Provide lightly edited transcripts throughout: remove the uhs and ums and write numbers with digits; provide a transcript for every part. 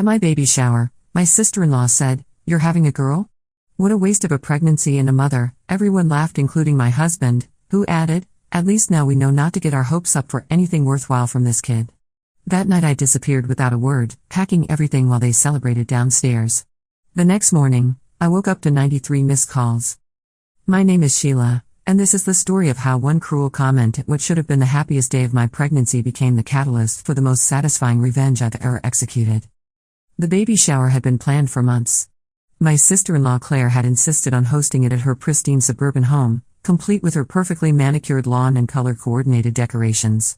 At my baby shower, my sister-in-law said, "You're having a girl? What a waste of a pregnancy and a mother." Everyone laughed, including my husband, who added, "At least now we know not to get our hopes up for anything worthwhile from this kid." That night I disappeared without a word, packing everything while they celebrated downstairs. The next morning, I woke up to 93 missed calls. My name is Sheila, and this is the story of how one cruel comment at what should have been the happiest day of my pregnancy became the catalyst for the most satisfying revenge I've ever executed. The baby shower had been planned for months. My sister-in-law Claire had insisted on hosting it at her pristine suburban home, complete with her perfectly manicured lawn and color-coordinated decorations.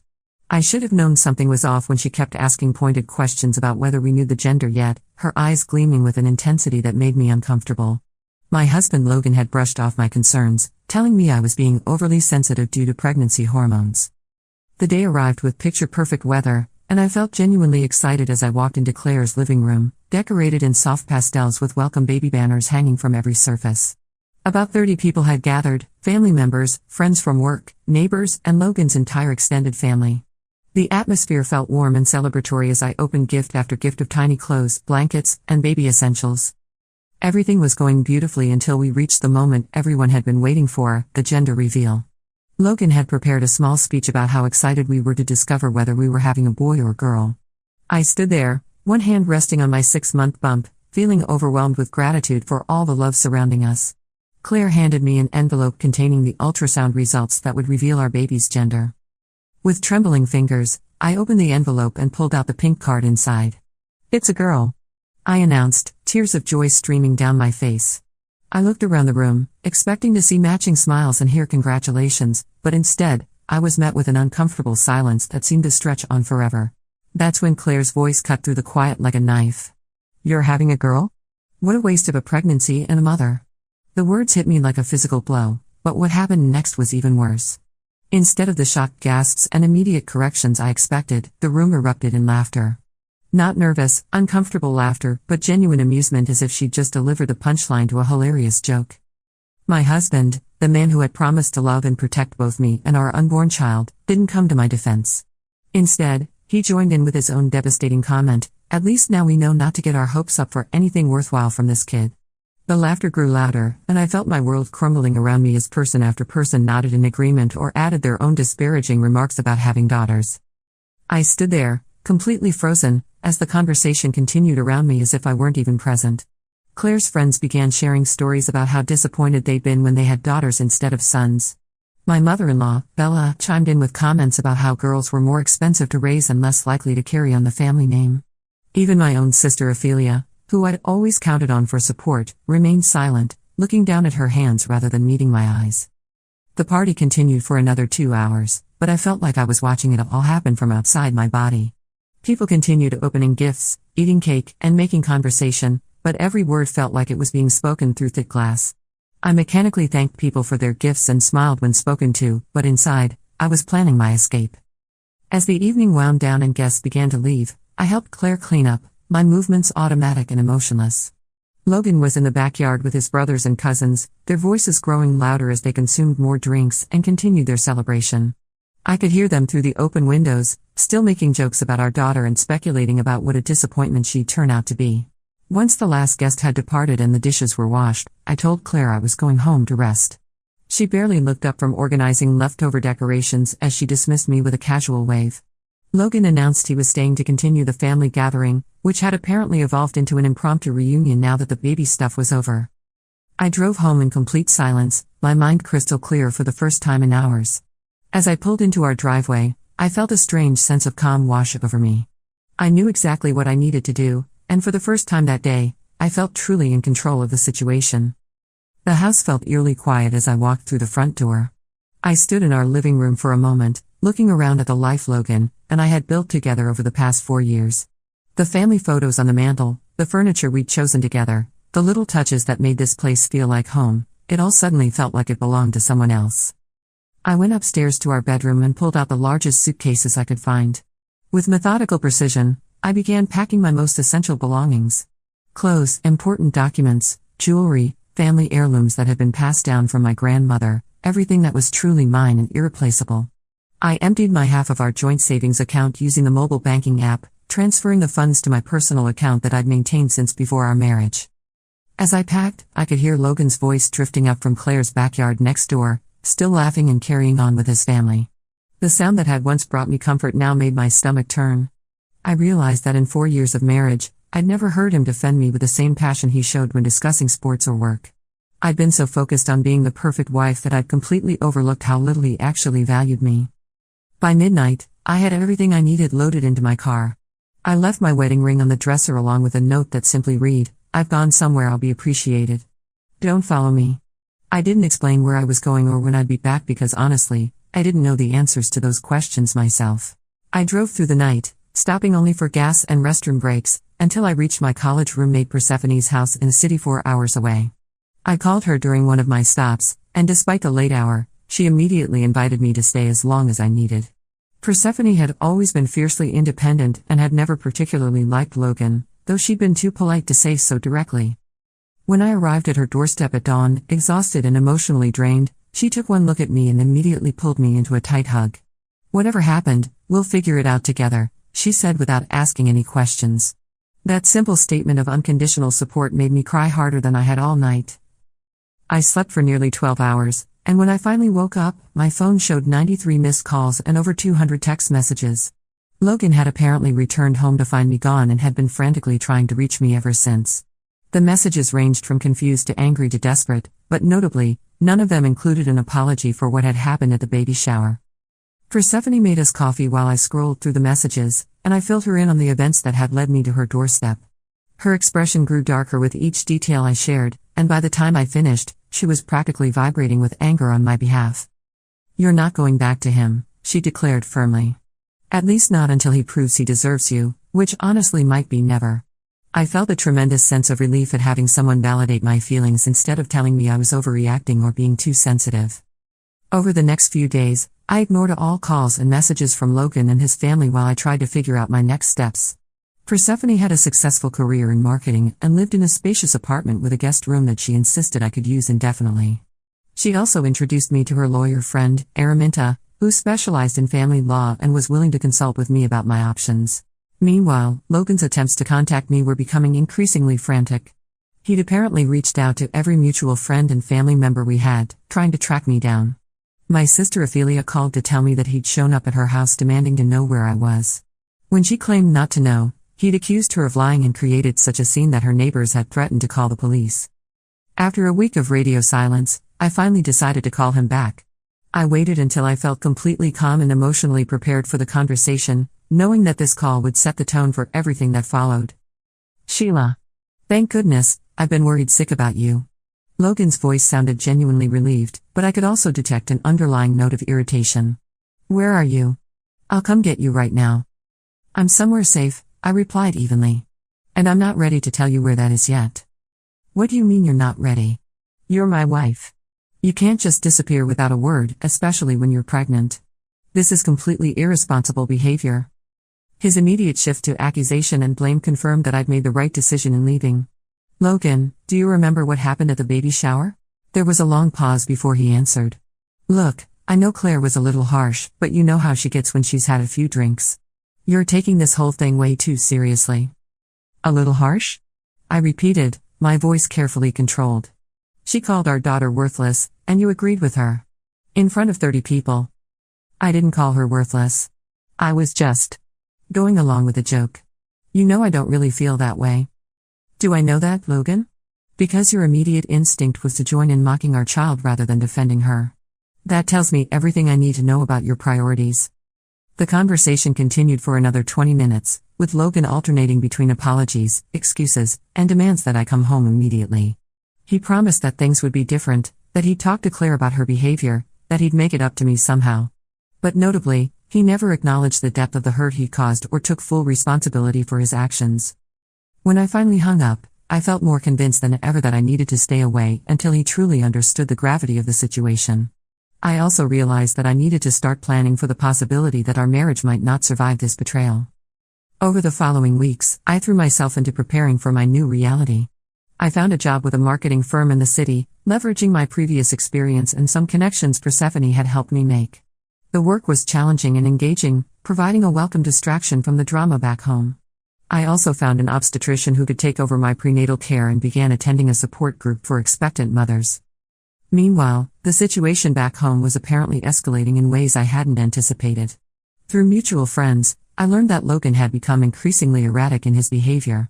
I should have known something was off when she kept asking pointed questions about whether we knew the gender yet, her eyes gleaming with an intensity that made me uncomfortable. My husband Logan had brushed off my concerns, telling me I was being overly sensitive due to pregnancy hormones. The day arrived with picture-perfect weather, and I felt genuinely excited as I walked into Claire's living room, decorated in soft pastels with welcome baby banners hanging from every surface. About 30 people had gathered, family members, friends from work, neighbors, and Logan's entire extended family. The atmosphere felt warm and celebratory as I opened gift after gift of tiny clothes, blankets, and baby essentials. Everything was going beautifully until we reached the moment everyone had been waiting for, the gender reveal. Logan had prepared a small speech about how excited we were to discover whether we were having a boy or girl. I stood there, one hand resting on my 6-month bump, feeling overwhelmed with gratitude for all the love surrounding us. Claire handed me an envelope containing the ultrasound results that would reveal our baby's gender. With trembling fingers, I opened the envelope and pulled out the pink card inside. "It's a girl," I announced, tears of joy streaming down my face. I looked around the room, expecting to see matching smiles and hear congratulations, but instead, I was met with an uncomfortable silence that seemed to stretch on forever. That's when Claire's voice cut through the quiet like a knife. "You're having a girl? What a waste of a pregnancy and a mother." The words hit me like a physical blow, but what happened next was even worse. Instead of the shocked gasps and immediate corrections I expected, the room erupted in laughter. Not nervous, uncomfortable laughter, but genuine amusement, as if she'd just delivered the punchline to a hilarious joke. My husband, the man who had promised to love and protect both me and our unborn child, didn't come to my defense. Instead, he joined in with his own devastating comment, "At least now we know not to get our hopes up for anything worthwhile from this kid." The laughter grew louder, and I felt my world crumbling around me as person after person nodded in agreement or added their own disparaging remarks about having daughters. I stood there, completely frozen, as the conversation continued around me as if I weren't even present. Claire's friends began sharing stories about how disappointed they'd been when they had daughters instead of sons. My mother-in-law, Bella, chimed in with comments about how girls were more expensive to raise and less likely to carry on the family name. Even my own sister Ophelia, who I'd always counted on for support, remained silent, looking down at her hands rather than meeting my eyes. The party continued for another 2 hours, but I felt like I was watching it all happen from outside my body. People continued opening gifts, eating cake, and making conversation, but every word felt like it was being spoken through thick glass. I mechanically thanked people for their gifts and smiled when spoken to, but inside, I was planning my escape. As the evening wound down and guests began to leave, I helped Claire clean up, my movements automatic and emotionless. Logan was in the backyard with his brothers and cousins, their voices growing louder as they consumed more drinks and continued their celebration. I could hear them through the open windows, still making jokes about our daughter and speculating about what a disappointment she'd turn out to be. Once the last guest had departed and the dishes were washed, I told Claire I was going home to rest. She barely looked up from organizing leftover decorations as she dismissed me with a casual wave. Logan announced he was staying to continue the family gathering, which had apparently evolved into an impromptu reunion now that the baby stuff was over. I drove home in complete silence, my mind crystal clear for the first time in hours. As I pulled into our driveway, I felt a strange sense of calm wash over me. I knew exactly what I needed to do, and for the first time that day, I felt truly in control of the situation. The house felt eerily quiet as I walked through the front door. I stood in our living room for a moment, looking around at the life Logan and I had built together over the past 4 years. The family photos on the mantel, the furniture we'd chosen together, the little touches that made this place feel like home, it all suddenly felt like it belonged to someone else. I went upstairs to our bedroom and pulled out the largest suitcases I could find. With methodical precision, I began packing my most essential belongings. Clothes, important documents, jewelry, family heirlooms that had been passed down from my grandmother, everything that was truly mine and irreplaceable. I emptied my half of our joint savings account using the mobile banking app, transferring the funds to my personal account that I'd maintained since before our marriage. As I packed, I could hear Logan's voice drifting up from Claire's backyard next door, still laughing and carrying on with his family. The sound that had once brought me comfort now made my stomach turn. I realized that in 4 years of marriage, I'd never heard him defend me with the same passion he showed when discussing sports or work. I'd been so focused on being the perfect wife that I'd completely overlooked how little he actually valued me. By midnight, I had everything I needed loaded into my car. I left my wedding ring on the dresser along with a note that simply read, "I've gone somewhere I'll be appreciated. Don't follow me." I didn't explain where I was going or when I'd be back because honestly, I didn't know the answers to those questions myself. I drove through the night, stopping only for gas and restroom breaks, until I reached my college roommate Persephone's house in the city 4 hours away. I called her during one of my stops, and despite the late hour, she immediately invited me to stay as long as I needed. Persephone had always been fiercely independent and had never particularly liked Logan, though she'd been too polite to say so directly. When I arrived at her doorstep at dawn, exhausted and emotionally drained, she took one look at me and immediately pulled me into a tight hug. "Whatever happened, we'll figure it out together," she said without asking any questions. That simple statement of unconditional support made me cry harder than I had all night. I slept for nearly 12 hours, and when I finally woke up, my phone showed 93 missed calls and over 200 text messages. Logan had apparently returned home to find me gone and had been frantically trying to reach me ever since. The messages ranged from confused to angry to desperate, but notably, none of them included an apology for what had happened at the baby shower. Persephone made us coffee while I scrolled through the messages, and I filled her in on the events that had led me to her doorstep. Her expression grew darker with each detail I shared, and by the time I finished, she was practically vibrating with anger on my behalf. "You're not going back to him," she declared firmly. "At least not until he proves he deserves you, which honestly might be never." I felt a tremendous sense of relief at having someone validate my feelings instead of telling me I was overreacting or being too sensitive. Over the next few days, I ignored all calls and messages from Logan and his family while I tried to figure out my next steps. Persephone had a successful career in marketing and lived in a spacious apartment with a guest room that she insisted I could use indefinitely. She also introduced me to her lawyer friend, Araminta, who specialized in family law and was willing to consult with me about my options. Meanwhile, Logan's attempts to contact me were becoming increasingly frantic. He'd apparently reached out to every mutual friend and family member we had, trying to track me down. My sister Ophelia called to tell me that he'd shown up at her house demanding to know where I was. When she claimed not to know, he'd accused her of lying and created such a scene that her neighbors had threatened to call the police. After a week of radio silence, I finally decided to call him back. I waited until I felt completely calm and emotionally prepared for the conversation, knowing that this call would set the tone for everything that followed. "Sheila. Thank goodness, I've been worried sick about you." Logan's voice sounded genuinely relieved, but I could also detect an underlying note of irritation. "Where are you? I'll come get you right now." "I'm somewhere safe," I replied evenly. "And I'm not ready to tell you where that is yet." "What do you mean you're not ready? You're my wife. You can't just disappear without a word, especially when you're pregnant. This is completely irresponsible behavior." His immediate shift to accusation and blame confirmed that I'd made the right decision in leaving. "Logan, do you remember what happened at the baby shower?" There was a long pause before he answered. "Look, I know Claire was a little harsh, but you know how she gets when she's had a few drinks. You're taking this whole thing way too seriously." "A little harsh?" I repeated, my voice carefully controlled. "She called our daughter worthless, and you agreed with her. In front of 30 people. I didn't call her worthless. I was just going along with the joke. You know I don't really feel that way." "Do I know that, Logan?" "Because your immediate instinct was to join in mocking our child rather than defending her. That tells me everything I need to know about your priorities." The conversation continued for another 20 minutes, with Logan alternating between apologies, excuses, and demands that I come home immediately. He promised that things would be different, that he'd talk to Claire about her behavior, that he'd make it up to me somehow. But notably, he never acknowledged the depth of the hurt he'd caused or took full responsibility for his actions. When I finally hung up, I felt more convinced than ever that I needed to stay away until he truly understood the gravity of the situation. I also realized that I needed to start planning for the possibility that our marriage might not survive this betrayal. Over the following weeks, I threw myself into preparing for my new reality. I found a job with a marketing firm in the city, leveraging my previous experience and some connections Persephone had helped me make. The work was challenging and engaging, providing a welcome distraction from the drama back home. I also found an obstetrician who could take over my prenatal care and began attending a support group for expectant mothers. Meanwhile, the situation back home was apparently escalating in ways I hadn't anticipated. Through mutual friends, I learned that Logan had become increasingly erratic in his behavior.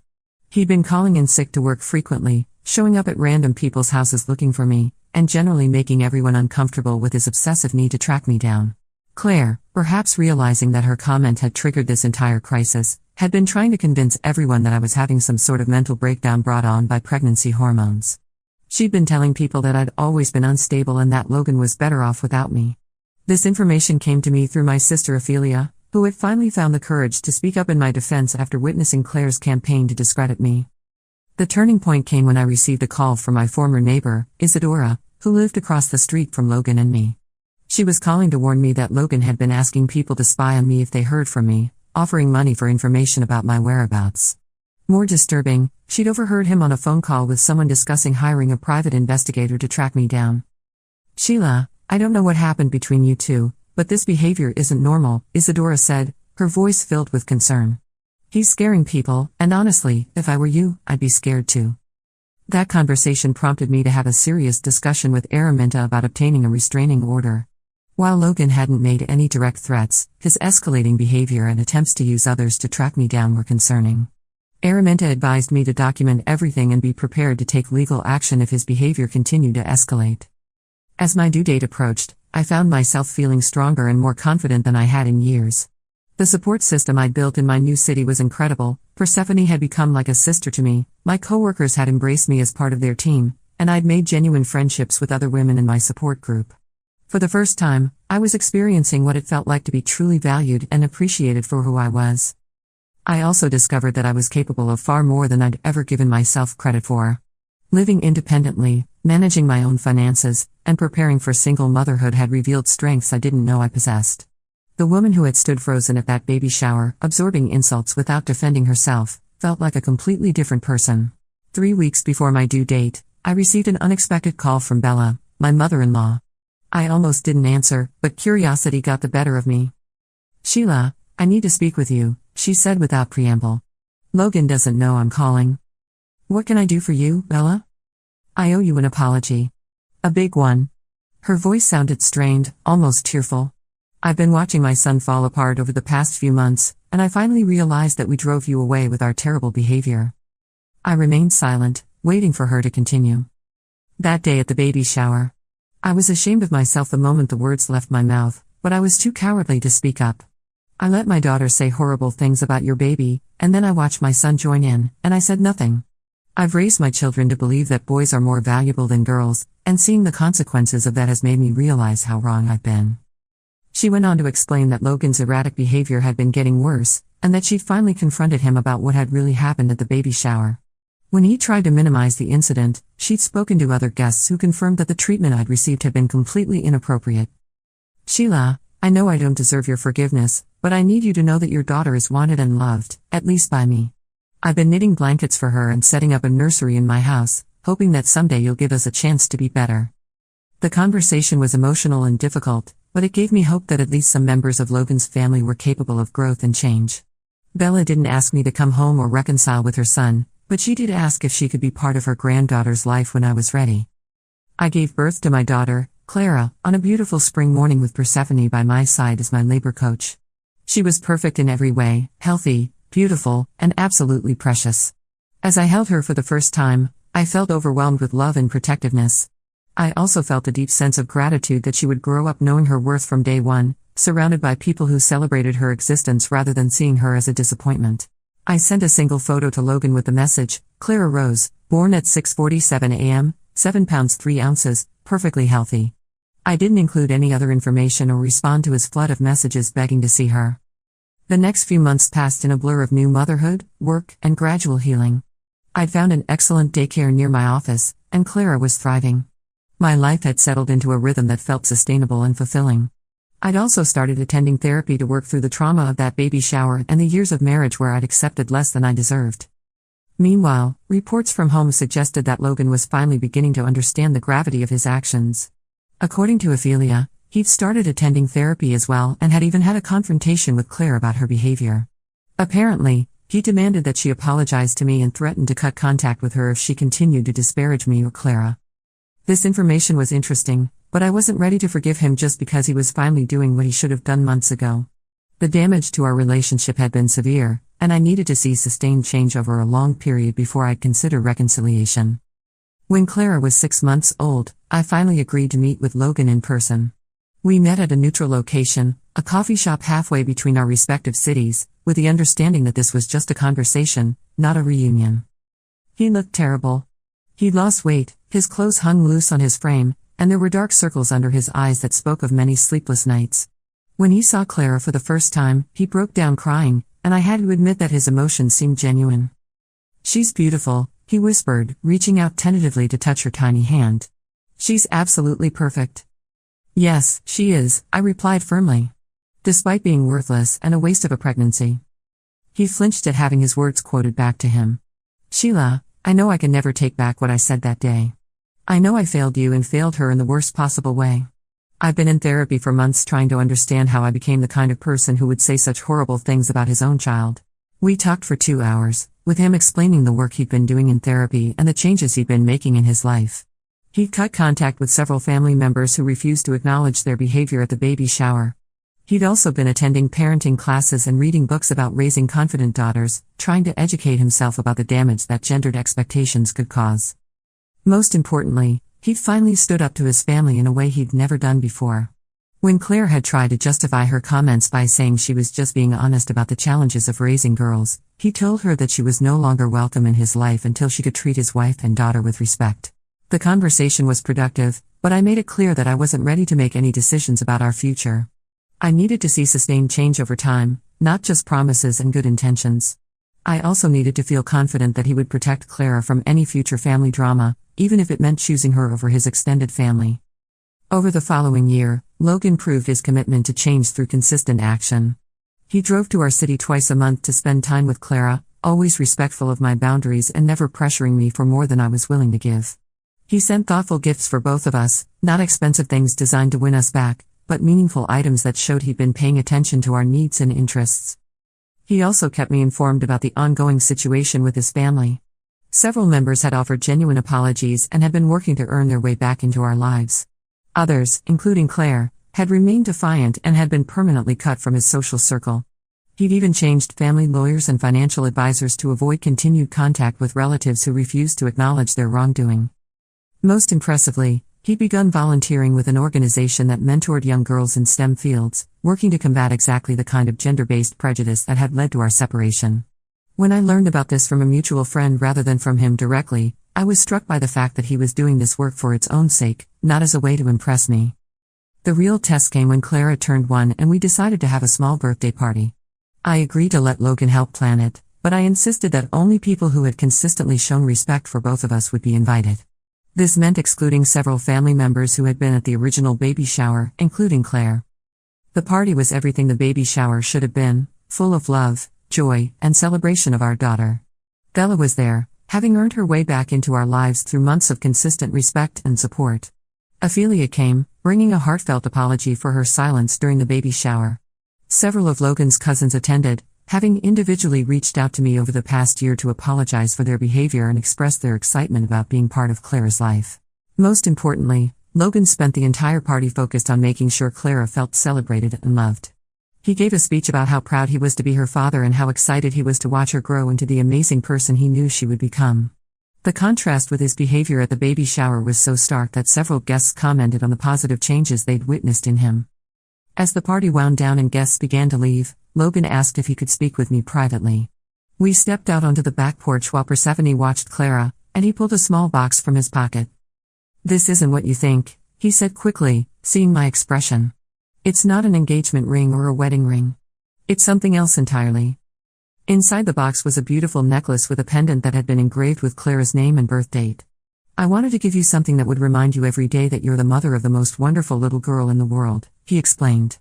He'd been calling in sick to work frequently, showing up at random people's houses looking for me, and generally making everyone uncomfortable with his obsessive need to track me down. Claire, perhaps realizing that her comment had triggered this entire crisis, had been trying to convince everyone that I was having some sort of mental breakdown brought on by pregnancy hormones. She'd been telling people that I'd always been unstable and that Logan was better off without me. This information came to me through my sister Ophelia, who had finally found the courage to speak up in my defense after witnessing Claire's campaign to discredit me. The turning point came when I received a call from my former neighbor, Isadora, who lived across the street from Logan and me. She was calling to warn me that Logan had been asking people to spy on me if they heard from me, offering money for information about my whereabouts. More disturbing, she'd overheard him on a phone call with someone discussing hiring a private investigator to track me down. "Sheila, I don't know what happened between you two, but this behavior isn't normal," Isadora said, her voice filled with concern. "He's scaring people, and honestly, if I were you, I'd be scared too." That conversation prompted me to have a serious discussion with Araminta about obtaining a restraining order. While Logan hadn't made any direct threats, his escalating behavior and attempts to use others to track me down were concerning. Araminta advised me to document everything and be prepared to take legal action if his behavior continued to escalate. As my due date approached, I found myself feeling stronger and more confident than I had in years. The support system I'd built in my new city was incredible. Persephone had become like a sister to me, my coworkers had embraced me as part of their team, and I'd made genuine friendships with other women in my support group. For the first time, I was experiencing what it felt like to be truly valued and appreciated for who I was. I also discovered that I was capable of far more than I'd ever given myself credit for. Living independently, managing my own finances, and preparing for single motherhood had revealed strengths I didn't know I possessed. The woman who had stood frozen at that baby shower, absorbing insults without defending herself, felt like a completely different person. 3 weeks before my due date, I received an unexpected call from Bella, my mother-in-law. I almost didn't answer, but curiosity got the better of me. "Sheila, I need to speak with you," she said without preamble. "Logan doesn't know I'm calling." "What can I do for you, Bella?" "I owe you an apology. A big one." Her voice sounded strained, almost tearful. "I've been watching my son fall apart over the past few months, and I finally realized that we drove you away with our terrible behavior." I remained silent, waiting for her to continue. That day at the baby shower, I was ashamed of myself the moment the words left my mouth, but I was too cowardly to speak up. "I let my daughter say horrible things about your baby, and then I watched my son join in, and I said nothing. I've raised my children to believe that boys are more valuable than girls, and seeing the consequences of that has made me realize how wrong I've been." She went on to explain that Logan's erratic behavior had been getting worse, and that she'd finally confronted him about what had really happened at the baby shower. When he tried to minimize the incident, she'd spoken to other guests who confirmed that the treatment I'd received had been completely inappropriate. "Sheila, I know I don't deserve your forgiveness, but I need you to know that your daughter is wanted and loved, at least by me. I've been knitting blankets for her and setting up a nursery in my house, hoping that someday you'll give us a chance to be better." The conversation was emotional and difficult, but it gave me hope that at least some members of Logan's family were capable of growth and change. Bella didn't ask me to come home or reconcile with her son, but she did ask if she could be part of her granddaughter's life when I was ready. I gave birth to my daughter, Clara, on a beautiful spring morning with Persephone by my side as my labor coach. She was perfect in every way, healthy, beautiful, and absolutely precious. As I held her for the first time, I felt overwhelmed with love and protectiveness. I also felt a deep sense of gratitude that she would grow up knowing her worth from day one, surrounded by people who celebrated her existence rather than seeing her as a disappointment. I sent a single photo to Logan with the message, "Clara Rose, born at 6:47 a.m., 7 pounds 3 ounces, perfectly healthy." I didn't include any other information or respond to his flood of messages begging to see her. The next few months passed in a blur of new motherhood, work, and gradual healing. I'd found an excellent daycare near my office, and Clara was thriving. My life had settled into a rhythm that felt sustainable and fulfilling. I'd also started attending therapy to work through the trauma of that baby shower and the years of marriage where I'd accepted less than I deserved. Meanwhile, reports from home suggested that Logan was finally beginning to understand the gravity of his actions. According to Ophelia, He'd started attending therapy as well and had even had a confrontation with Claire about her behavior. Apparently, he demanded that she apologize to me and threatened to cut contact with her if she continued to disparage me or Clara. This information was interesting, but I wasn't ready to forgive him just because he was finally doing what he should have done months ago. The damage to our relationship had been severe, and I needed to see sustained change over a long period before I'd consider reconciliation. When Clara was 6 months old, I finally agreed to meet with Logan in person. We met at a neutral location, a coffee shop halfway between our respective cities, with the understanding that this was just a conversation, not a reunion. He looked terrible. He'd lost weight, his clothes hung loose on his frame, and there were dark circles under his eyes that spoke of many sleepless nights. When he saw Clara for the first time, he broke down crying, and I had to admit that his emotions seemed genuine. "She's beautiful," he whispered, reaching out tentatively to touch her tiny hand. "She's absolutely perfect." "Yes, she is," I replied firmly. "Despite being worthless and a waste of a pregnancy." He flinched at having his words quoted back to him. "Sheila, I know I can never take back what I said that day. I know I failed you and failed her in the worst possible way. I've been in therapy for months trying to understand how I became the kind of person who would say such horrible things about his own child." We talked for 2 hours, with him explaining the work he'd been doing in therapy and the changes he'd been making in his life. He'd cut contact with several family members who refused to acknowledge their behavior at the baby shower. He'd also been attending parenting classes and reading books about raising confident daughters, trying to educate himself about the damage that gendered expectations could cause. Most importantly, he'd finally stood up to his family in a way he'd never done before. When Claire had tried to justify her comments by saying she was just being honest about the challenges of raising girls, he told her that she was no longer welcome in his life until she could treat his wife and daughter with respect. The conversation was productive, but I made it clear that I wasn't ready to make any decisions about our future. I needed to see sustained change over time, not just promises and good intentions. I also needed to feel confident that he would protect Clara from any future family drama, even if it meant choosing her over his extended family. Over the following year, Logan proved his commitment to change through consistent action. He drove to our city twice a month to spend time with Clara, always respectful of my boundaries and never pressuring me for more than I was willing to give. He sent thoughtful gifts for both of us, not expensive things designed to win us back, but meaningful items that showed he'd been paying attention to our needs and interests. He also kept me informed about the ongoing situation with his family. Several members had offered genuine apologies and had been working to earn their way back into our lives. Others, including Claire, had remained defiant and had been permanently cut from his social circle. He'd even changed family lawyers and financial advisors to avoid continued contact with relatives who refused to acknowledge their wrongdoing. Most impressively, he'd begun volunteering with an organization that mentored young girls in STEM fields, working to combat exactly the kind of gender-based prejudice that had led to our separation. When I learned about this from a mutual friend rather than from him directly, I was struck by the fact that he was doing this work for its own sake, not as a way to impress me. The real test came when Clara turned 1 and we decided to have a small birthday party. I agreed to let Logan help plan it, but I insisted that only people who had consistently shown respect for both of us would be invited. This meant excluding several family members who had been at the original baby shower, including Claire. The party was everything the baby shower should have been, full of love, joy, and celebration of our daughter. Bella was there, having earned her way back into our lives through months of consistent respect and support. Ophelia came, bringing a heartfelt apology for her silence during the baby shower. Several of Logan's cousins attended, having individually reached out to me over the past year to apologize for their behavior and express their excitement about being part of Clara's life. Most importantly, Logan spent the entire party focused on making sure Clara felt celebrated and loved. He gave a speech about how proud he was to be her father and how excited he was to watch her grow into the amazing person he knew she would become. The contrast with his behavior at the baby shower was so stark that several guests commented on the positive changes they'd witnessed in him. As the party wound down and guests began to leave, Logan asked if he could speak with me privately. We stepped out onto the back porch while Persephone watched Clara, and he pulled a small box from his pocket. "This isn't what you think," he said quickly, seeing my expression. "It's not an engagement ring or a wedding ring. It's something else entirely." Inside the box was a beautiful necklace with a pendant that had been engraved with Clara's name and birth date. "I wanted to give you something that would remind you every day that you're the mother of the most wonderful little girl in the world," he explained.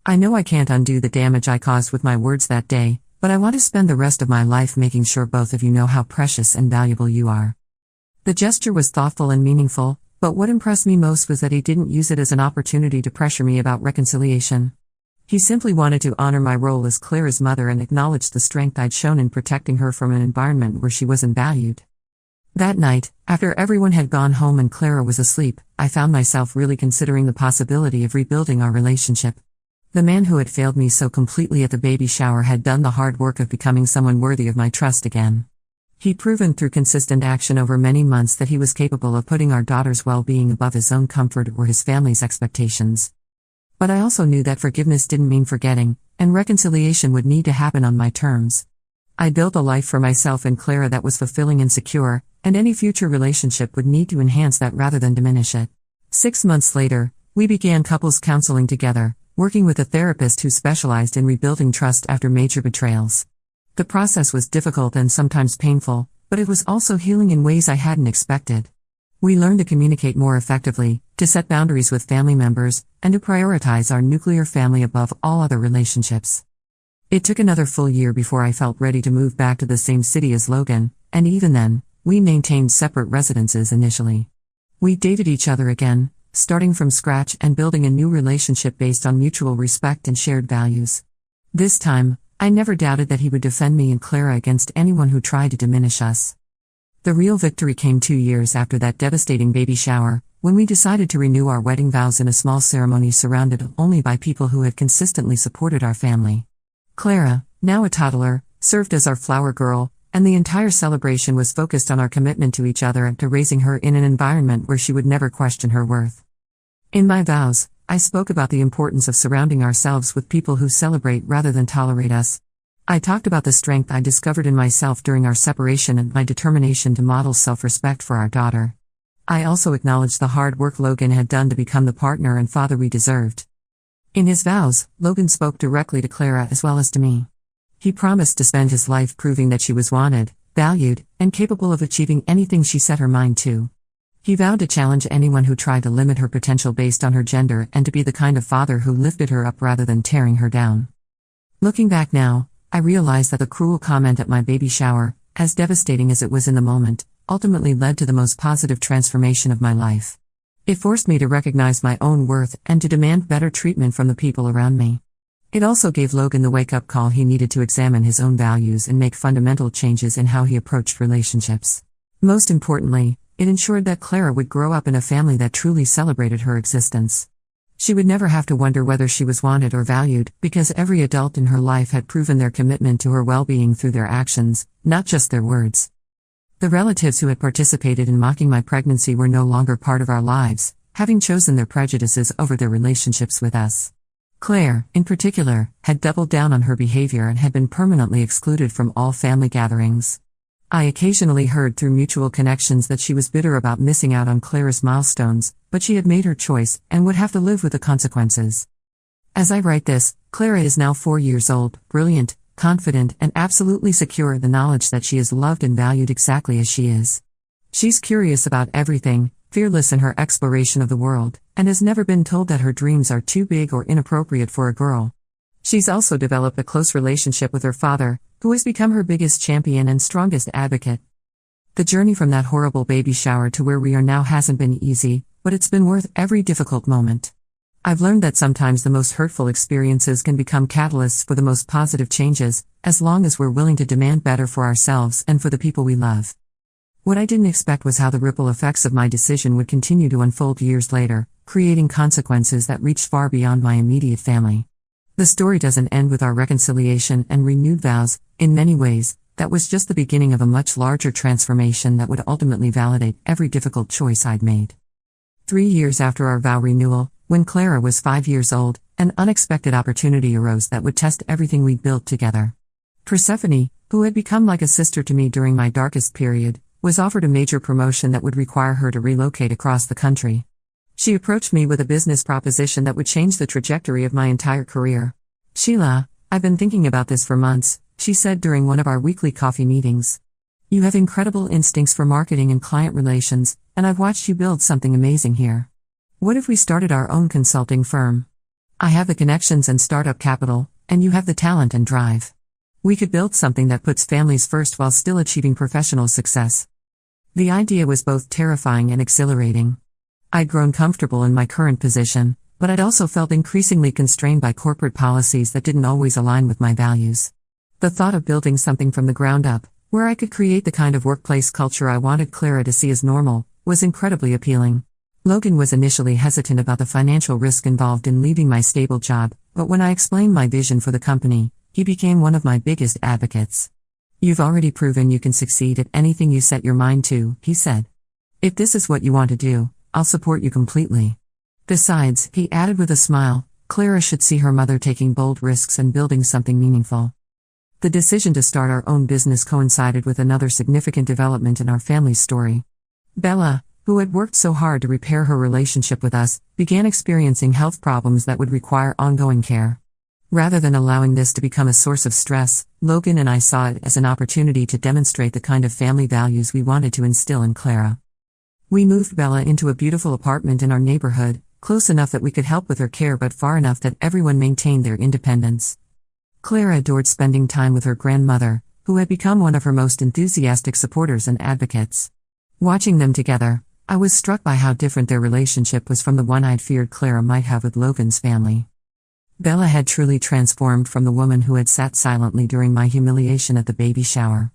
"I know I can't undo the damage I caused with my words that day, but I want to spend the rest of my life making sure both of you know how precious and valuable you are." The gesture was thoughtful and meaningful, But what impressed me most was that he didn't use it as an opportunity to pressure me about reconciliation. He simply wanted to honor my role as Clara's mother and acknowledge the strength I'd shown in protecting her from an environment where she wasn't valued. That night, after everyone had gone home and Clara was asleep, I found myself really considering the possibility of rebuilding our relationship. The man who had failed me so completely at the baby shower had done the hard work of becoming someone worthy of my trust again. He'd proven through consistent action over many months that he was capable of putting our daughter's well-being above his own comfort or his family's expectations. But I also knew that forgiveness didn't mean forgetting, and reconciliation would need to happen on my terms. I built a life for myself and Clara that was fulfilling and secure, and any future relationship would need to enhance that rather than diminish it. 6 months later, we began couples counseling together, working with a therapist who specialized in rebuilding trust after major betrayals. The process was difficult and sometimes painful, but it was also healing in ways I hadn't expected. We learned to communicate more effectively, to set boundaries with family members, and to prioritize our nuclear family above all other relationships. It took another full year before I felt ready to move back to the same city as Logan, and even then, we maintained separate residences initially. We dated each other again, starting from scratch and building a new relationship based on mutual respect and shared values. This time, I never doubted that he would defend me and Clara against anyone who tried to diminish us. The real victory came 2 years after that devastating baby shower, when we decided to renew our wedding vows in a small ceremony surrounded only by people who had consistently supported our family. Clara, now a toddler, served as our flower girl, and the entire celebration was focused on our commitment to each other and to raising her in an environment where she would never question her worth. In my vows, I spoke about the importance of surrounding ourselves with people who celebrate rather than tolerate us. I talked about the strength I discovered in myself during our separation and my determination to model self-respect for our daughter. I also acknowledged the hard work Logan had done to become the partner and father we deserved. In his vows, Logan spoke directly to Clara as well as to me. He promised to spend his life proving that she was wanted, valued, and capable of achieving anything she set her mind to. He vowed to challenge anyone who tried to limit her potential based on her gender and to be the kind of father who lifted her up rather than tearing her down. Looking back now, I realize that the cruel comment at my baby shower, as devastating as it was in the moment, ultimately led to the most positive transformation of my life. It forced me to recognize my own worth and to demand better treatment from the people around me. It also gave Logan the wake-up call he needed to examine his own values and make fundamental changes in how he approached relationships. Most importantly, it ensured that Clara would grow up in a family that truly celebrated her existence. She would never have to wonder whether she was wanted or valued, because every adult in her life had proven their commitment to her well-being through their actions, not just their words. The relatives who had participated in mocking my pregnancy were no longer part of our lives, having chosen their prejudices over their relationships with us. Claire, in particular, had doubled down on her behavior and had been permanently excluded from all family gatherings. I occasionally heard through mutual connections that she was bitter about missing out on Clara's milestones, but she had made her choice and would have to live with the consequences. As I write this, Clara is now 4 years old, brilliant, confident, and absolutely secure in the knowledge that she is loved and valued exactly as she is. She's curious about everything, fearless in her exploration of the world, and has never been told that her dreams are too big or inappropriate for a girl. She's also developed a close relationship with her father, who has become her biggest champion and strongest advocate. The journey from that horrible baby shower to where we are now hasn't been easy, but it's been worth every difficult moment. I've learned that sometimes the most hurtful experiences can become catalysts for the most positive changes, as long as we're willing to demand better for ourselves and for the people we love. What I didn't expect was how the ripple effects of my decision would continue to unfold years later, creating consequences that reached far beyond my immediate family. The story doesn't end with our reconciliation and renewed vows. In many ways, that was just the beginning of a much larger transformation that would ultimately validate every difficult choice I'd made. 3 years after our vow renewal, when Clara was 5 years old, an unexpected opportunity arose that would test everything we'd built together. Persephone, who had become like a sister to me during my darkest period, was offered a major promotion that would require her to relocate across the country. She approached me with a business proposition that would change the trajectory of my entire career. "Sheila, I've been thinking about this for months," she said during one of our weekly coffee meetings. "You have incredible instincts for marketing and client relations, and I've watched you build something amazing here. What if we started our own consulting firm? I have the connections and startup capital, and you have the talent and drive. We could build something that puts families first while still achieving professional success." The idea was both terrifying and exhilarating. I'd grown comfortable in my current position, but I'd also felt increasingly constrained by corporate policies that didn't always align with my values. The thought of building something from the ground up, where I could create the kind of workplace culture I wanted Clara to see as normal, was incredibly appealing. Logan was initially hesitant about the financial risk involved in leaving my stable job, but when I explained my vision for the company, he became one of my biggest advocates. "You've already proven you can succeed at anything you set your mind to," he said. "If this is what you want to do, I'll support you completely." Besides, he added with a smile, Clara should see her mother taking bold risks and building something meaningful. The decision to start our own business coincided with another significant development in our family's story. Bella, who had worked so hard to repair her relationship with us, began experiencing health problems that would require ongoing care. Rather than allowing this to become a source of stress, Logan and I saw it as an opportunity to demonstrate the kind of family values we wanted to instill in Clara. We moved Bella into a beautiful apartment in our neighborhood, close enough that we could help with her care but far enough that everyone maintained their independence. Clara adored spending time with her grandmother, who had become one of her most enthusiastic supporters and advocates. Watching them together, I was struck by how different their relationship was from the one I'd feared Clara might have with Logan's family. Bella had truly transformed from the woman who had sat silently during my humiliation at the baby shower.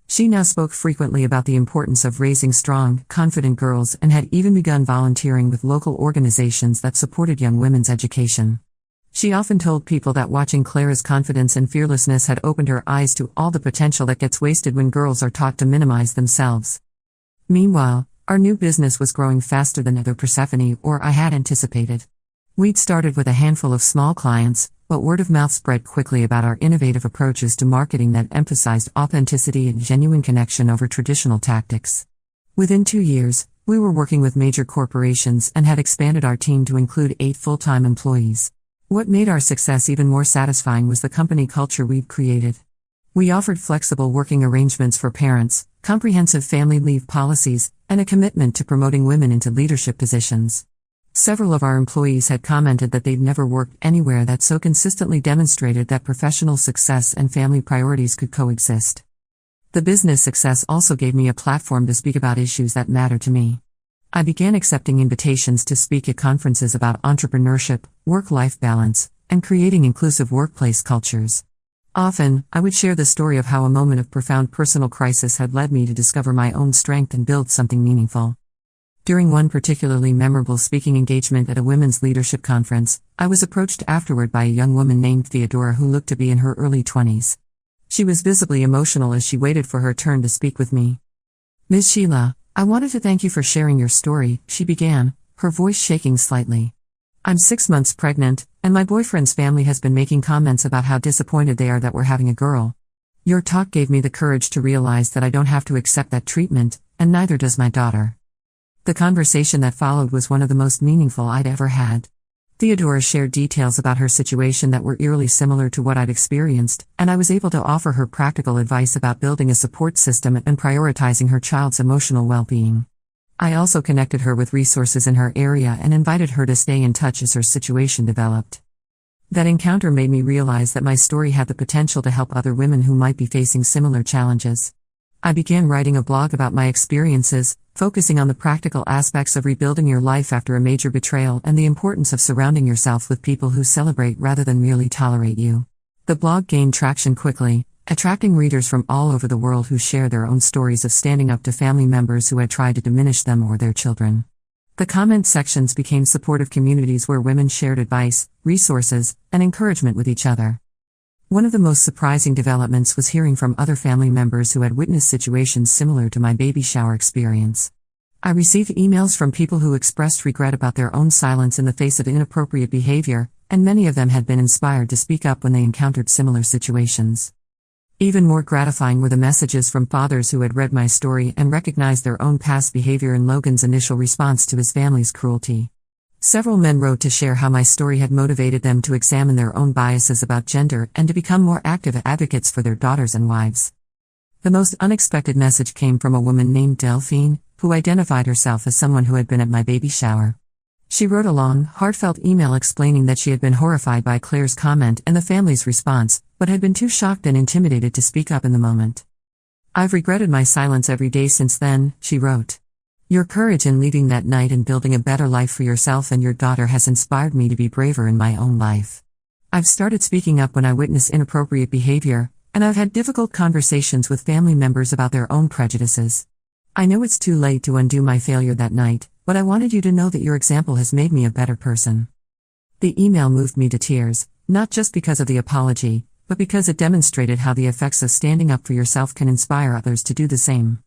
She now spoke frequently about the importance of raising strong, confident girls and had even begun volunteering with local organizations that supported young women's education. She often told people that watching Clara's confidence and fearlessness had opened her eyes to all the potential that gets wasted when girls are taught to minimize themselves. Meanwhile, our new business was growing faster than either Persephone or I had anticipated. We'd started with a handful of small clients, but word of mouth spread quickly about our innovative approaches to marketing that emphasized authenticity and genuine connection over traditional tactics. Within 2 years, we were working with major corporations and had expanded our team to include 8 full-time employees. What made our success even more satisfying was the company culture we'd created. We offered flexible working arrangements for parents, comprehensive family leave policies, and a commitment to promoting women into leadership positions. Several of our employees had commented that they'd never worked anywhere that so consistently demonstrated that professional success and family priorities could coexist. The business success also gave me a platform to speak about issues that matter to me. I began accepting invitations to speak at conferences about entrepreneurship, work-life balance, and creating inclusive workplace cultures. Often, I would share the story of how a moment of profound personal crisis had led me to discover my own strength and build something meaningful. During one particularly memorable speaking engagement at a women's leadership conference, I was approached afterward by a young woman named Theodora who looked to be in her early 20s. She was visibly emotional as she waited for her turn to speak with me. "Ms. Sheila, I wanted to thank you for sharing your story," she began, her voice shaking slightly. "I'm 6 months pregnant, and my boyfriend's family has been making comments about how disappointed they are that we're having a girl. Your talk gave me the courage to realize that I don't have to accept that treatment, and neither does my daughter." The conversation that followed was one of the most meaningful I'd ever had. Theodora shared details about her situation that were eerily similar to what I'd experienced, and I was able to offer her practical advice about building a support system and prioritizing her child's emotional well-being. I also connected her with resources in her area and invited her to stay in touch as her situation developed. That encounter made me realize that my story had the potential to help other women who might be facing similar challenges. I began writing a blog about my experiences, focusing on the practical aspects of rebuilding your life after a major betrayal and the importance of surrounding yourself with people who celebrate rather than merely tolerate you. The blog gained traction quickly, attracting readers from all over the world who share their own stories of standing up to family members who had tried to diminish them or their children. The comment sections became supportive communities where women shared advice, resources, and encouragement with each other. One of the most surprising developments was hearing from other family members who had witnessed situations similar to my baby shower experience. I received emails from people who expressed regret about their own silence in the face of inappropriate behavior, and many of them had been inspired to speak up when they encountered similar situations. Even more gratifying were the messages from fathers who had read my story and recognized their own past behavior in Logan's initial response to his family's cruelty. Several men wrote to share how my story had motivated them to examine their own biases about gender and to become more active advocates for their daughters and wives. The most unexpected message came from a woman named Delphine, who identified herself as someone who had been at my baby shower. She wrote a long, heartfelt email explaining that she had been horrified by Claire's comment and the family's response, but had been too shocked and intimidated to speak up in the moment. "I've regretted my silence every day since then," she wrote. Your courage in leaving that night and building a better life for yourself and your daughter has inspired me to be braver in my own life. I've started speaking up when I witness inappropriate behavior, and I've had difficult conversations with family members about their own prejudices. I know it's too late to undo my failure that night, but I wanted you to know that your example has made me a better person. The email moved me to tears, not just because of the apology, but because it demonstrated how the effects of standing up for yourself can inspire others to do the same.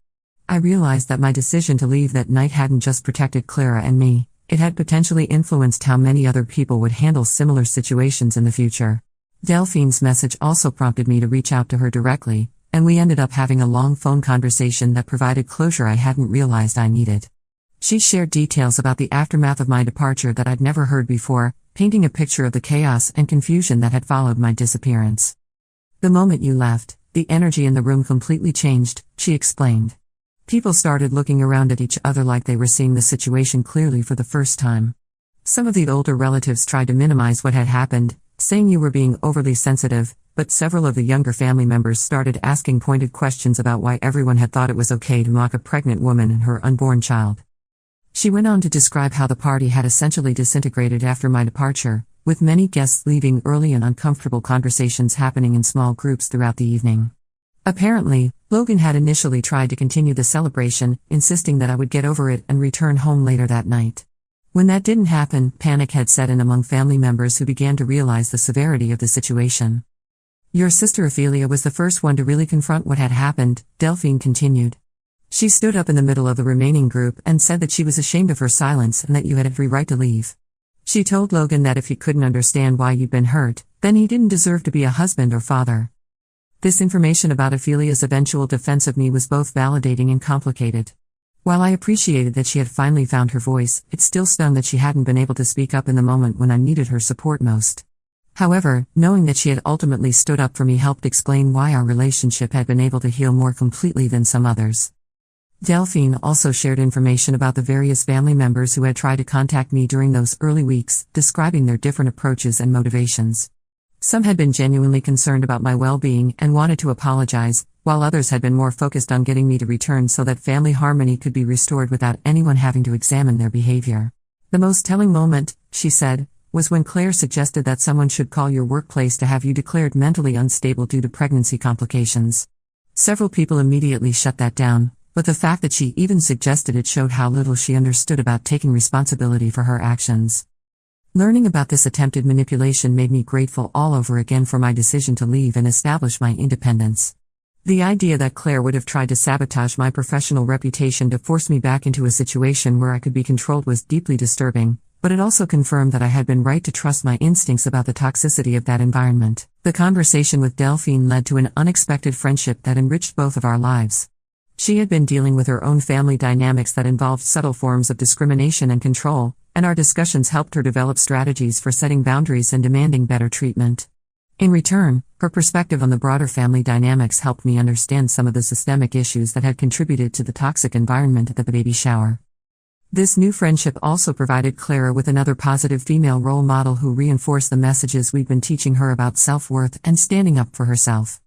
I realized that my decision to leave that night hadn't just protected Clara and me, it had potentially influenced how many other people would handle similar situations in the future. Delphine's message also prompted me to reach out to her directly, and we ended up having a long phone conversation that provided closure I hadn't realized I needed. She shared details about the aftermath of my departure that I'd never heard before, painting a picture of the chaos and confusion that had followed my disappearance. "The moment you left, the energy in the room completely changed," she explained. People started looking around at each other like they were seeing the situation clearly for the first time. Some of the older relatives tried to minimize what had happened, saying you were being overly sensitive, but several of the younger family members started asking pointed questions about why everyone had thought it was okay to mock a pregnant woman and her unborn child. She went on to describe how the party had essentially disintegrated after my departure, with many guests leaving early and uncomfortable conversations happening in small groups throughout the evening. Apparently, Logan had initially tried to continue the celebration, insisting that I would get over it and return home later that night. When that didn't happen, panic had set in among family members who began to realize the severity of the situation. "Your sister Ophelia was the first one to really confront what had happened," Delphine continued. "She stood up in the middle of the remaining group and said that she was ashamed of her silence and that you had every right to leave. She told Logan that if he couldn't understand why you'd been hurt, then he didn't deserve to be a husband or father." This information about Ophelia's eventual defense of me was both validating and complicated. While I appreciated that she had finally found her voice, it still stung that she hadn't been able to speak up in the moment when I needed her support most. However, knowing that she had ultimately stood up for me helped explain why our relationship had been able to heal more completely than some others. Delphine also shared information about the various family members who had tried to contact me during those early weeks, describing their different approaches and motivations. Some had been genuinely concerned about my well-being and wanted to apologize, while others had been more focused on getting me to return so that family harmony could be restored without anyone having to examine their behavior. "The most telling moment," she said, "was when Claire suggested that someone should call your workplace to have you declared mentally unstable due to pregnancy complications. Several people immediately shut that down, but the fact that she even suggested it showed how little she understood about taking responsibility for her actions." Learning about this attempted manipulation made me grateful all over again for my decision to leave and establish my independence. The idea that Claire would have tried to sabotage my professional reputation to force me back into a situation where I could be controlled was deeply disturbing, but it also confirmed that I had been right to trust my instincts about the toxicity of that environment. The conversation with Delphine led to an unexpected friendship that enriched both of our lives. She had been dealing with her own family dynamics that involved subtle forms of discrimination and control, and our discussions helped her develop strategies for setting boundaries and demanding better treatment. In return, her perspective on the broader family dynamics helped me understand some of the systemic issues that had contributed to the toxic environment at the baby shower. This new friendship also provided Clara with another positive female role model who reinforced the messages we'd been teaching her about self-worth and standing up for herself.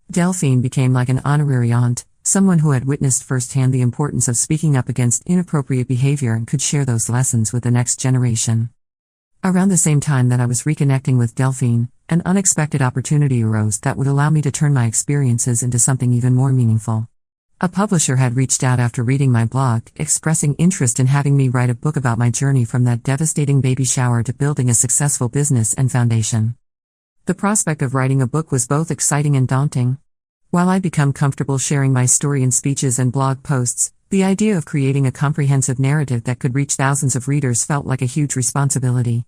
Delphine became like an honorary aunt, someone who had witnessed firsthand the importance of speaking up against inappropriate behavior and could share those lessons with the next generation. Around the same time that I was reconnecting with Delphine, an unexpected opportunity arose that would allow me to turn my experiences into something even more meaningful. A publisher had reached out after reading my blog, expressing interest in having me write a book about my journey from that devastating baby shower to building a successful business and foundation. The prospect of writing a book was both exciting and daunting. While I'd become comfortable sharing my story in speeches and blog posts, the idea of creating a comprehensive narrative that could reach thousands of readers felt like a huge responsibility.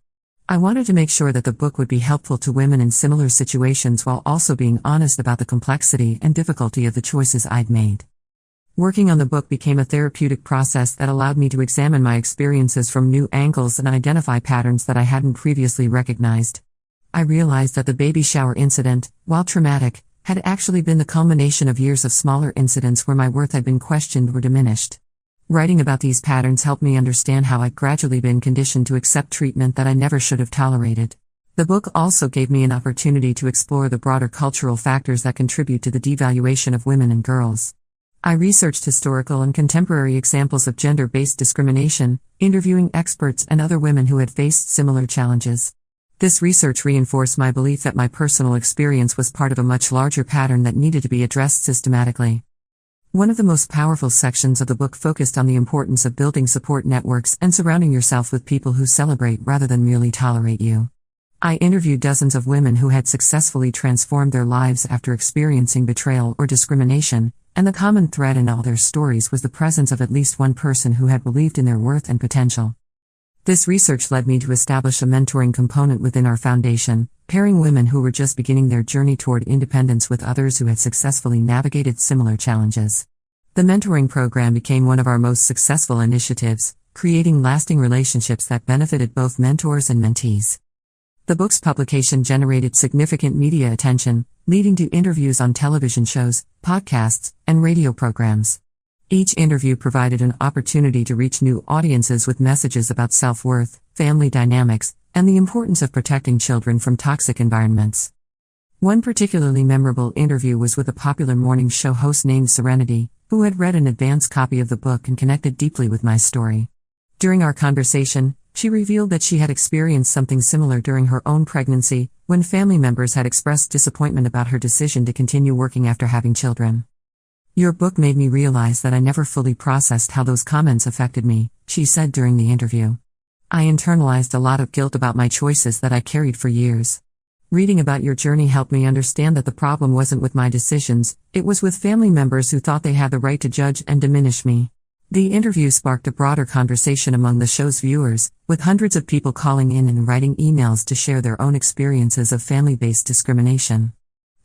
I wanted to make sure that the book would be helpful to women in similar situations while also being honest about the complexity and difficulty of the choices I'd made. Working on the book became a therapeutic process that allowed me to examine my experiences from new angles and identify patterns that I hadn't previously recognized. I realized that the baby shower incident, while traumatic, had actually been the culmination of years of smaller incidents where my worth had been questioned or diminished. Writing about these patterns helped me understand how I'd gradually been conditioned to accept treatment that I never should have tolerated. The book also gave me an opportunity to explore the broader cultural factors that contribute to the devaluation of women and girls. I researched historical and contemporary examples of gender-based discrimination, interviewing experts and other women who had faced similar challenges. This research reinforced my belief that my personal experience was part of a much larger pattern that needed to be addressed systematically. One of the most powerful sections of the book focused on the importance of building support networks and surrounding yourself with people who celebrate rather than merely tolerate you. I interviewed dozens of women who had successfully transformed their lives after experiencing betrayal or discrimination, and the common thread in all their stories was the presence of at least one person who had believed in their worth and potential. This research led me to establish a mentoring component within our foundation, pairing women who were just beginning their journey toward independence with others who had successfully navigated similar challenges. The mentoring program became one of our most successful initiatives, creating lasting relationships that benefited both mentors and mentees. The book's publication generated significant media attention, leading to interviews on television shows, podcasts, and radio programs. Each interview provided an opportunity to reach new audiences with messages about self-worth, family dynamics, and the importance of protecting children from toxic environments. One particularly memorable interview was with a popular morning show host named Serenity, who had read an advance copy of the book and connected deeply with my story. During our conversation, she revealed that she had experienced something similar during her own pregnancy, when family members had expressed disappointment about her decision to continue working after having children. "Your book made me realize that I never fully processed how those comments affected me," she said during the interview. "I internalized a lot of guilt about my choices that I carried for years. Reading about your journey helped me understand that the problem wasn't with my decisions, it was with family members who thought they had the right to judge and diminish me." The interview sparked a broader conversation among the show's viewers, with hundreds of people calling in and writing emails to share their own experiences of family-based discrimination.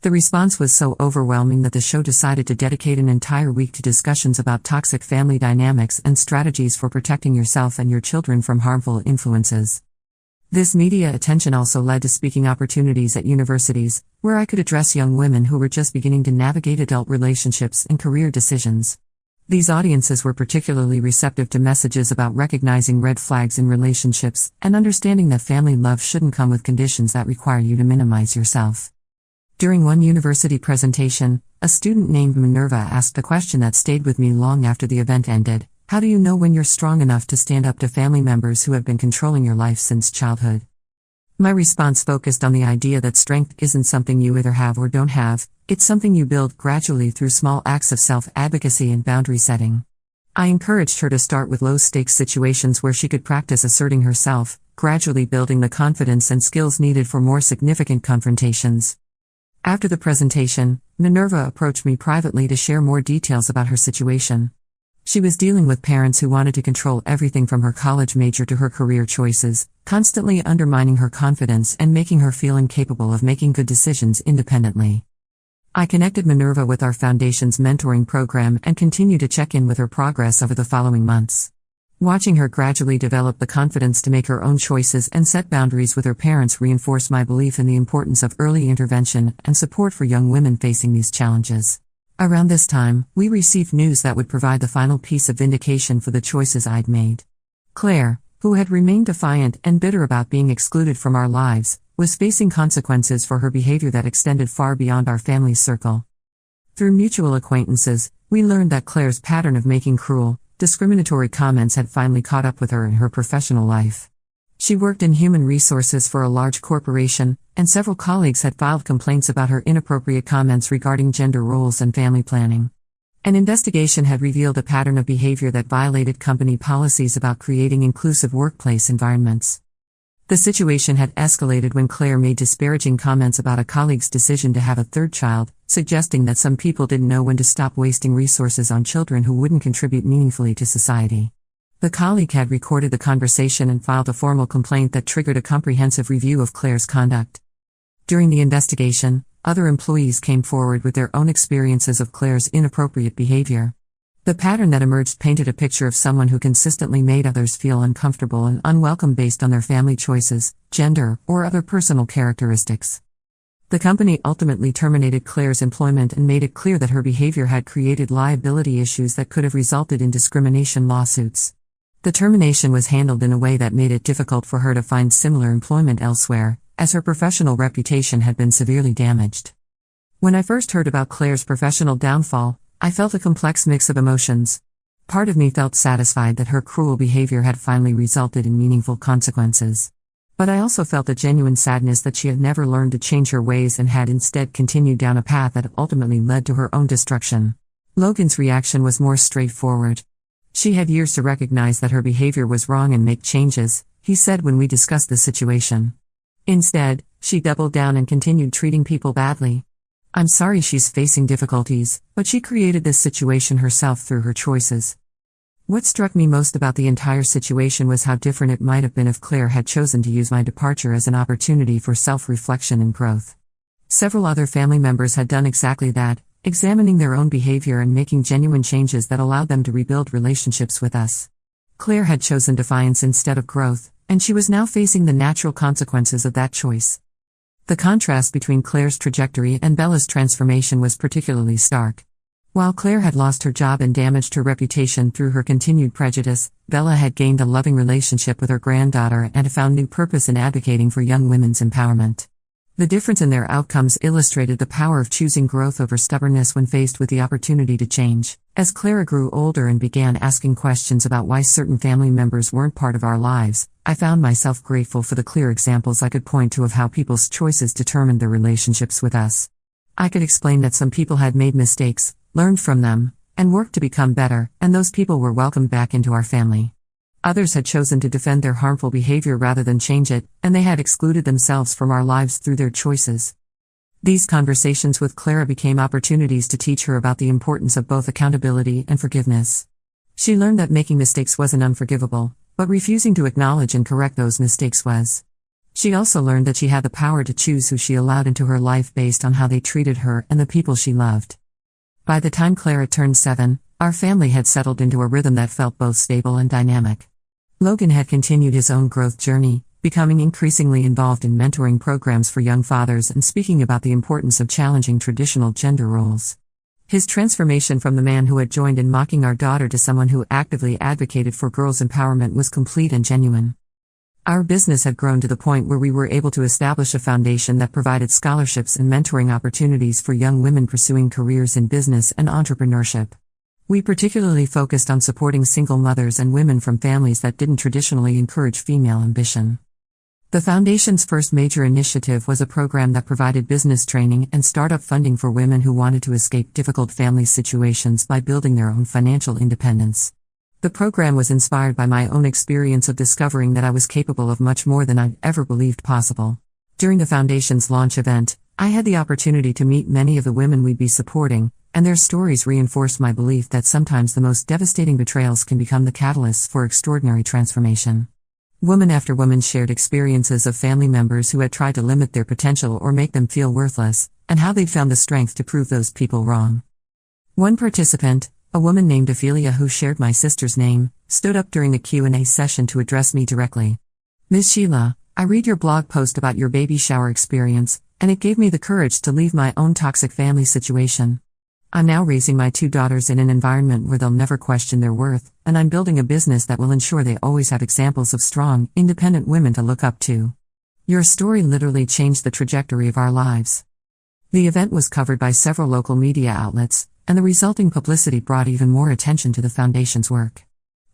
The response was so overwhelming that the show decided to dedicate an entire week to discussions about toxic family dynamics and strategies for protecting yourself and your children from harmful influences. This media attention also led to speaking opportunities at universities, where I could address young women who were just beginning to navigate adult relationships and career decisions. These audiences were particularly receptive to messages about recognizing red flags in relationships and understanding that family love shouldn't come with conditions that require you to minimize yourself. During one university presentation, a student named Minerva asked a question that stayed with me long after the event ended: "How do you know when you're strong enough to stand up to family members who have been controlling your life since childhood?" My response focused on the idea that strength isn't something you either have or don't have, it's something you build gradually through small acts of self-advocacy and boundary setting. I encouraged her to start with low-stakes situations where she could practice asserting herself, gradually building the confidence and skills needed for more significant confrontations. After the presentation, Minerva approached me privately to share more details about her situation. She was dealing with parents who wanted to control everything from her college major to her career choices, constantly undermining her confidence and making her feel incapable of making good decisions independently. I connected Minerva with our foundation's mentoring program and continued to check in with her progress over the following months. Watching her gradually develop the confidence to make her own choices and set boundaries with her parents reinforced my belief in the importance of early intervention and support for young women facing these challenges. Around this time, we received news that would provide the final piece of vindication for the choices I'd made. Claire, who had remained defiant and bitter about being excluded from our lives, was facing consequences for her behavior that extended far beyond our family circle. Through mutual acquaintances, we learned that Claire's pattern of making cruel, discriminatory comments had finally caught up with her in her professional life. She worked in human resources for a large corporation, and several colleagues had filed complaints about her inappropriate comments regarding gender roles and family planning. An investigation had revealed a pattern of behavior that violated company policies about creating inclusive workplace environments. The situation had escalated when Claire made disparaging comments about a colleague's decision to have a third child, suggesting that some people didn't know when to stop wasting resources on children who wouldn't contribute meaningfully to society. The colleague had recorded the conversation and filed a formal complaint that triggered a comprehensive review of Claire's conduct. During the investigation, other employees came forward with their own experiences of Claire's inappropriate behavior. The pattern that emerged painted a picture of someone who consistently made others feel uncomfortable and unwelcome based on their family choices, gender, or other personal characteristics. The company ultimately terminated Claire's employment and made it clear that her behavior had created liability issues that could have resulted in discrimination lawsuits. The termination was handled in a way that made it difficult for her to find similar employment elsewhere, as her professional reputation had been severely damaged. When I first heard about Claire's professional downfall, I felt a complex mix of emotions. Part of me felt satisfied that her cruel behavior had finally resulted in meaningful consequences. But I also felt a genuine sadness that she had never learned to change her ways and had instead continued down a path that ultimately led to her own destruction. Logan's reaction was more straightforward. She had years to recognize that her behavior was wrong and make changes, he said when we discussed the situation. Instead, she doubled down and continued treating people badly. I'm sorry she's facing difficulties, but she created this situation herself through her choices. What struck me most about the entire situation was how different it might have been if Claire had chosen to use my departure as an opportunity for self-reflection and growth. Several other family members had done exactly that, examining their own behavior and making genuine changes that allowed them to rebuild relationships with us. Claire had chosen defiance instead of growth, and she was now facing the natural consequences of that choice. The contrast between Claire's trajectory and Bella's transformation was particularly stark. While Claire had lost her job and damaged her reputation through her continued prejudice, Bella had gained a loving relationship with her granddaughter and found new purpose in advocating for young women's empowerment. The difference in their outcomes illustrated the power of choosing growth over stubbornness when faced with the opportunity to change. As Clara grew older and began asking questions about why certain family members weren't part of our lives, I found myself grateful for the clear examples I could point to of how people's choices determined their relationships with us. I could explain that some people had made mistakes, learned from them, and worked to become better, and those people were welcomed back into our family. Others had chosen to defend their harmful behavior rather than change it, and they had excluded themselves from our lives through their choices. These conversations with Clara became opportunities to teach her about the importance of both accountability and forgiveness. She learned that making mistakes wasn't unforgivable, but refusing to acknowledge and correct those mistakes was. She also learned that she had the power to choose who she allowed into her life based on how they treated her and the people she loved. By the time Clara turned 7, our family had settled into a rhythm that felt both stable and dynamic. Logan had continued his own growth journey, becoming increasingly involved in mentoring programs for young fathers and speaking about the importance of challenging traditional gender roles. His transformation from the man who had joined in mocking our daughter to someone who actively advocated for girls' empowerment was complete and genuine. Our business had grown to the point where we were able to establish a foundation that provided scholarships and mentoring opportunities for young women pursuing careers in business and entrepreneurship. We particularly focused on supporting single mothers and women from families that didn't traditionally encourage female ambition. The Foundation's first major initiative was a program that provided business training and startup funding for women who wanted to escape difficult family situations by building their own financial independence. The program was inspired by my own experience of discovering that I was capable of much more than I'd ever believed possible. During the Foundation's launch event, I had the opportunity to meet many of the women we'd be supporting, and their stories reinforced my belief that sometimes the most devastating betrayals can become the catalysts for extraordinary transformation. Woman after woman shared experiences of family members who had tried to limit their potential or make them feel worthless, and how they'd found the strength to prove those people wrong. One participant, a woman named Ophelia who shared my sister's name, stood up during the Q&A session to address me directly. Ms. Sheila, I read your blog post about your baby shower experience, and it gave me the courage to leave my own toxic family situation. I'm now raising my 2 daughters in an environment where they'll never question their worth, and I'm building a business that will ensure they always have examples of strong, independent women to look up to. Your story literally changed the trajectory of our lives. The event was covered by several local media outlets, and the resulting publicity brought even more attention to the Foundation's work.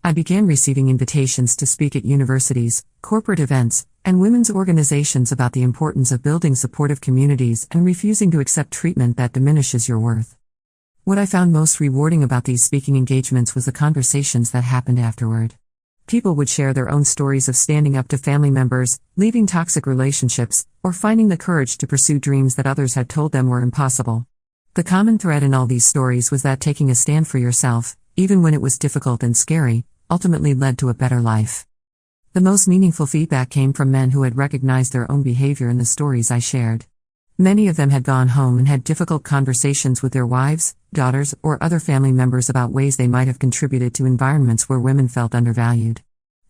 I began receiving invitations to speak at universities, corporate events, and women's organizations about the importance of building supportive communities and refusing to accept treatment that diminishes your worth. What I found most rewarding about these speaking engagements was the conversations that happened afterward. People would share their own stories of standing up to family members, leaving toxic relationships, or finding the courage to pursue dreams that others had told them were impossible. The common thread in all these stories was that taking a stand for yourself, even when it was difficult and scary, ultimately led to a better life. The most meaningful feedback came from men who had recognized their own behavior in the stories I shared. Many of them had gone home and had difficult conversations with their wives, daughters, or other family members about ways they might have contributed to environments where women felt undervalued.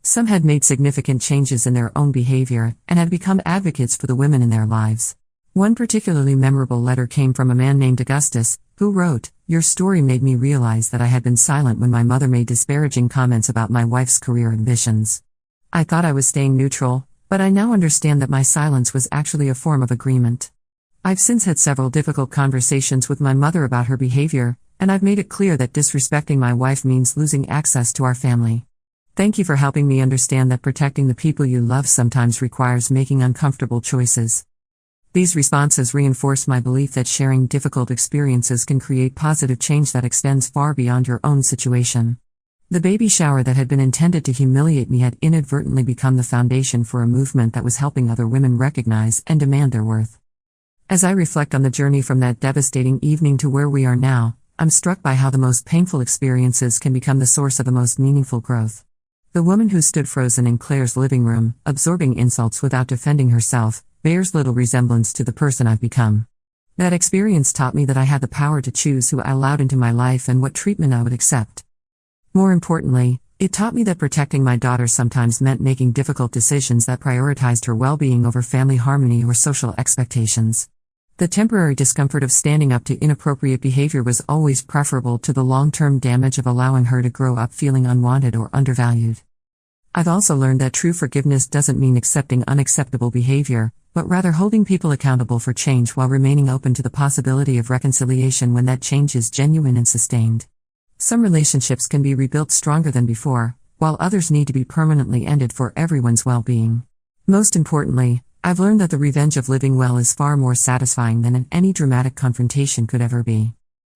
Some had made significant changes in their own behavior and had become advocates for the women in their lives. One particularly memorable letter came from a man named Augustus, who wrote, "Your story made me realize that I had been silent when my mother made disparaging comments about my wife's career ambitions. I thought I was staying neutral, but I now understand that my silence was actually a form of agreement. I've since had several difficult conversations with my mother about her behavior, and I've made it clear that disrespecting my wife means losing access to our family. Thank you for helping me understand that protecting the people you love sometimes requires making uncomfortable choices. These responses reinforce my belief that sharing difficult experiences can create positive change that extends far beyond your own situation. The baby shower that had been intended to humiliate me had inadvertently become the foundation for a movement that was helping other women recognize and demand their worth. As I reflect on the journey from that devastating evening to where we are now, I'm struck by how the most painful experiences can become the source of the most meaningful growth. The woman who stood frozen in Claire's living room, absorbing insults without defending herself, bears little resemblance to the person I've become. That experience taught me that I had the power to choose who I allowed into my life and what treatment I would accept. More importantly, it taught me that protecting my daughter sometimes meant making difficult decisions that prioritized her well-being over family harmony or social expectations. The temporary discomfort of standing up to inappropriate behavior was always preferable to the long-term damage of allowing her to grow up feeling unwanted or undervalued. I've also learned that true forgiveness doesn't mean accepting unacceptable behavior, but rather holding people accountable for change while remaining open to the possibility of reconciliation when that change is genuine and sustained. Some relationships can be rebuilt stronger than before, while others need to be permanently ended for everyone's well-being. Most importantly, I've learned that the revenge of living well is far more satisfying than any dramatic confrontation could ever be.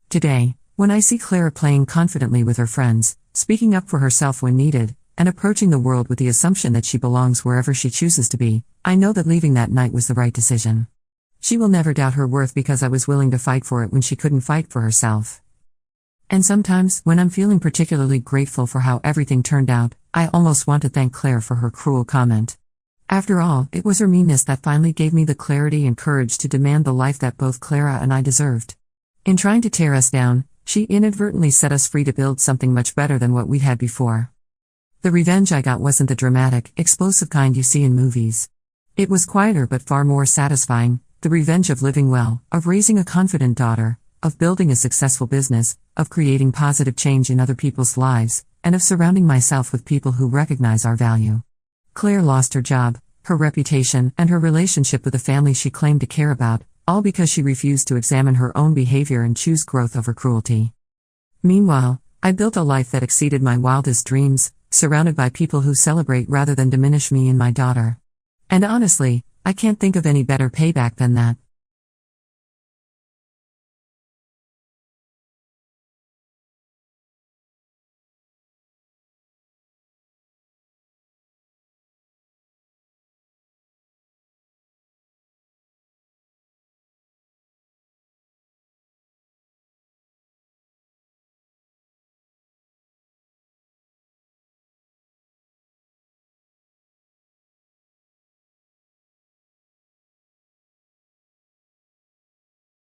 Today, when I see Clara playing confidently with her friends, speaking up for herself when needed, and approaching the world with the assumption that she belongs wherever she chooses to be, I know that leaving that night was the right decision. She will never doubt her worth because I was willing to fight for it when she couldn't fight for herself. And sometimes, when I'm feeling particularly grateful for how everything turned out, I almost want to thank Claire for her cruel comment. After all, it was her meanness that finally gave me the clarity and courage to demand the life that both Clara and I deserved. In trying to tear us down, she inadvertently set us free to build something much better than what we'd had before. The revenge I got wasn't the dramatic, explosive kind you see in movies. It was quieter but far more satisfying, the revenge of living well, of raising a confident daughter, of building a successful business, of creating positive change in other people's lives, and of surrounding myself with people who recognize our value. Claire lost her job, her reputation, and her relationship with the family she claimed to care about, all because she refused to examine her own behavior and choose growth over cruelty. Meanwhile, I built a life that exceeded my wildest dreams, surrounded by people who celebrate rather than diminish me and my daughter. And honestly, I can't think of any better payback than that.